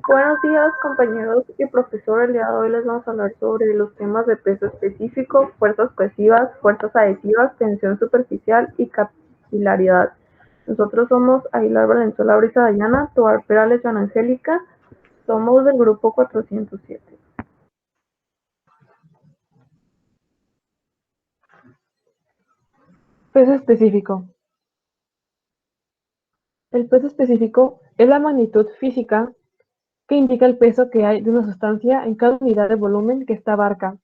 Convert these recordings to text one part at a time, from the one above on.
Buenos días, compañeros y profesor. El día de hoy les vamos a hablar sobre los temas de peso específico, fuerzas cohesivas, fuerzas adhesivas, tensión superficial y capilaridad. Nosotros somos Aguilar Valenzuela Brisa Dayana, Tobar Perales, Joana Angélica. Somos del grupo 407. Peso específico. El peso específico es la magnitud física que indica el peso que hay de una sustancia en cada unidad de volumen que ésta abarca.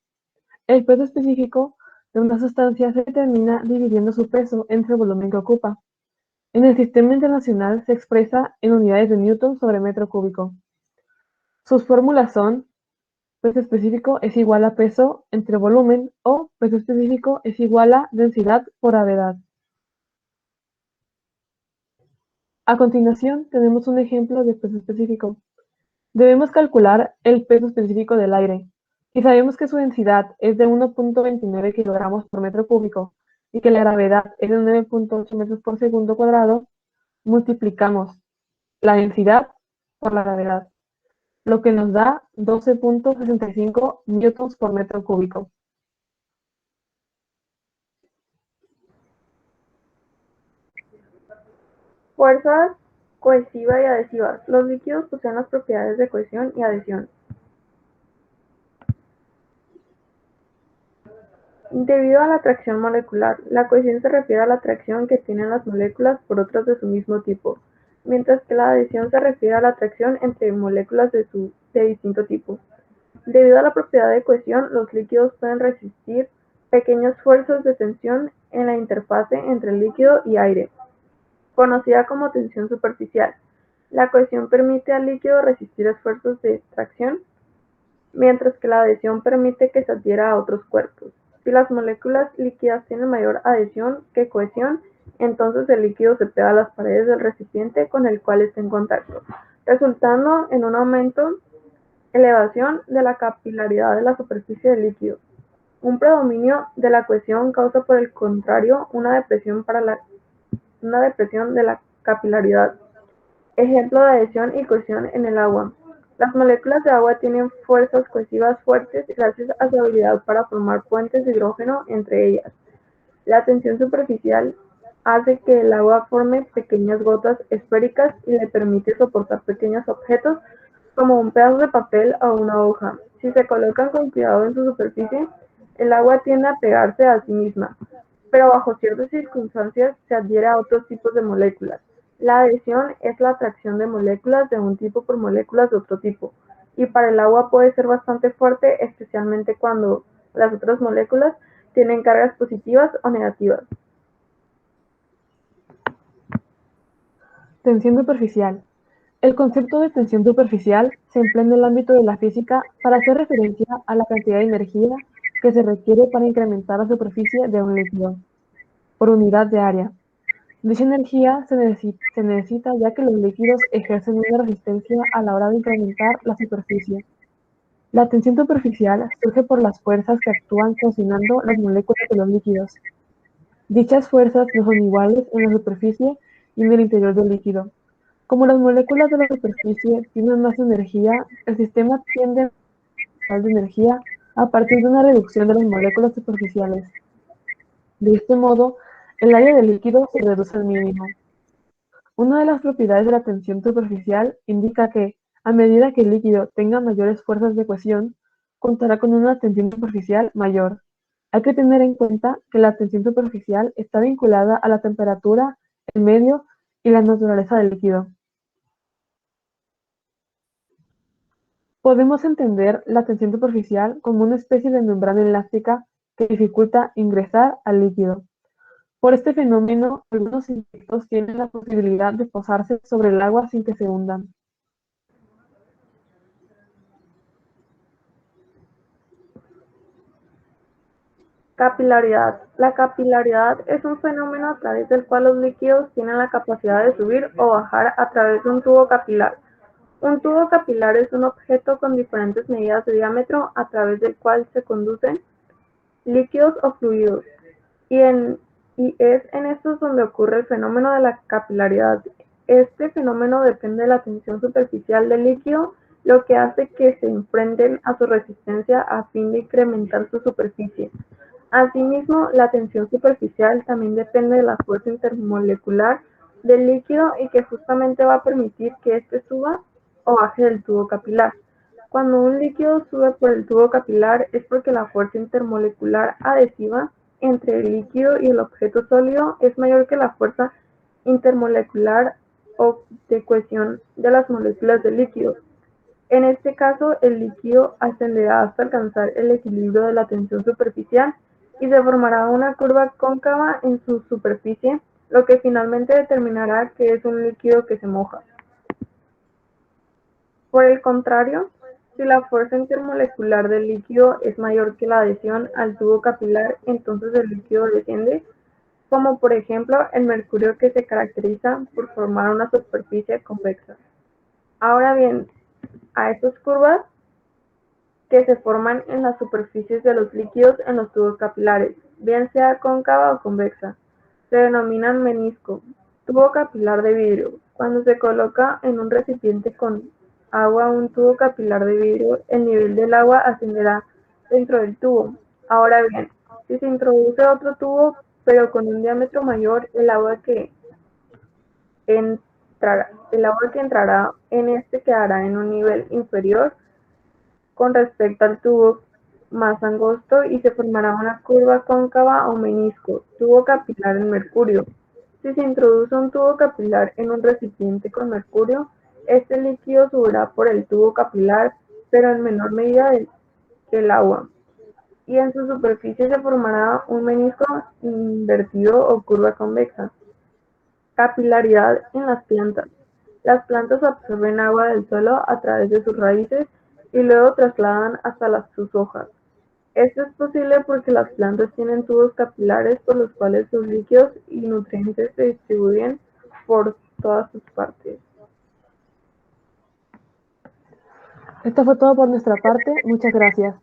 El peso específico de una sustancia se determina dividiendo su peso entre el volumen que ocupa. En el sistema internacional se expresa en unidades de newton sobre metro cúbico. Sus fórmulas son: peso específico es igual a peso entre volumen, o peso específico es igual a densidad por gravedad. A continuación tenemos un ejemplo de peso específico. Debemos calcular el peso específico del aire, y sabemos que su densidad es de 1.29 kilogramos por metro cúbico y que la gravedad es de 9.8 metros por segundo cuadrado. Multiplicamos la densidad por la gravedad, lo que nos da 12.65 newtons por metro cúbico. Fuerzas cohesivas y adhesivas. Los líquidos poseen las propiedades de cohesión y adhesión. Debido a la atracción molecular, la cohesión se refiere a la atracción que tienen las moléculas por otras de su mismo tipo, mientras que la adhesión se refiere a la atracción entre moléculas de distinto tipo. Debido a la propiedad de cohesión, los líquidos pueden resistir pequeñas fuerzas de tensión en la interfase entre líquido y aire, conocida como tensión superficial. La cohesión permite al líquido resistir esfuerzos de tracción, mientras que la adhesión permite que se adhiera a otros cuerpos. Si las moléculas líquidas tienen mayor adhesión que cohesión, entonces el líquido se pega a las paredes del recipiente con el cual está en contacto, resultando en un elevación de la capilaridad de la superficie del líquido. Un predominio de la cohesión causa, por el contrario, una depresión de la capilaridad. Ejemplo de adhesión y cohesión en el agua. Las moléculas de agua tienen fuerzas cohesivas fuertes gracias a su habilidad para formar puentes de hidrógeno entre ellas. La tensión superficial hace que el agua forme pequeñas gotas esféricas y le permite soportar pequeños objetos como un pedazo de papel o una hoja. Si se colocan con cuidado en su superficie, el agua tiende a pegarse a sí misma, pero bajo ciertas circunstancias se adhiere a otros tipos de moléculas. La adhesión es la atracción de moléculas de un tipo por moléculas de otro tipo, y para el agua puede ser bastante fuerte, especialmente cuando las otras moléculas tienen cargas positivas o negativas. Tensión superficial. El concepto de tensión superficial se emplea en el ámbito de la física para hacer referencia a la cantidad de energía que se requiere para incrementar la superficie de un líquido por unidad de área. Dicha energía se necesita ya que los líquidos ejercen una resistencia a la hora de incrementar la superficie. La tensión superficial surge por las fuerzas que actúan cocinando las moléculas de los líquidos. Dichas fuerzas no son iguales en la superficie y en el interior del líquido. Como las moléculas de la superficie tienen más energía, el sistema tiende a generar de energía a partir de una reducción de las moléculas superficiales. De este modo, el área del líquido se reduce al mínimo. Una de las propiedades de la tensión superficial indica que, a medida que el líquido tenga mayores fuerzas de cohesión, contará con una tensión superficial mayor. Hay que tener en cuenta que la tensión superficial está vinculada a la temperatura, el medio y la naturaleza del líquido. Podemos entender la tensión superficial como una especie de membrana elástica que dificulta ingresar al líquido. Por este fenómeno, algunos insectos tienen la posibilidad de posarse sobre el agua sin que se hundan. Capilaridad. La capilaridad es un fenómeno a través del cual los líquidos tienen la capacidad de subir o bajar a través de un tubo capilar. Un tubo capilar es un objeto con diferentes medidas de diámetro a través del cual se conducen líquidos o fluidos, y es en estos donde ocurre el fenómeno de la capilaridad. Este fenómeno depende de la tensión superficial del líquido lo que hace que se enfrenten a su resistencia a fin de incrementar su superficie. Asimismo, la tensión superficial también depende de la fuerza intermolecular del líquido y que justamente va a permitir que éste suba o baje del tubo capilar. Cuando un líquido sube por el tubo capilar es porque la fuerza intermolecular adhesiva entre el líquido y el objeto sólido es mayor que la fuerza intermolecular o de cohesión de las moléculas del líquido. En este caso, el líquido ascenderá hasta alcanzar el equilibrio de la tensión superficial y se formará una curva cóncava en su superficie, lo que finalmente determinará que es un líquido que se moja. Por el contrario, si la fuerza intermolecular del líquido es mayor que la adhesión al tubo capilar, entonces el líquido desciende, como por ejemplo el mercurio, que se caracteriza por formar una superficie convexa. Ahora bien, a estas curvas que se forman en las superficies de los líquidos en los tubos capilares, bien sea cóncava o convexa, se denominan menisco. Tubo capilar de vidrio. Cuando se coloca en un recipiente con agua un tubo capilar de vidrio, el nivel del agua ascenderá dentro del tubo. Ahora bien, si se introduce otro tubo, pero con un diámetro mayor, el agua que entrará en este quedará en un nivel inferior con respecto al tubo más angosto y se formará una curva cóncava o menisco, tubo capilar en mercurio. Si se introduce un tubo capilar en un recipiente con mercurio, este líquido subirá por el tubo capilar, pero en menor medida que el agua, y en su superficie se formará un menisco invertido o curva convexa. Capilaridad en las plantas. Las plantas absorben agua del suelo a través de sus raíces y luego trasladan hasta sus hojas. Esto es posible porque las plantas tienen tubos capilares por los cuales sus líquidos y nutrientes se distribuyen por todas sus partes. Esto fue todo por nuestra parte. Muchas gracias.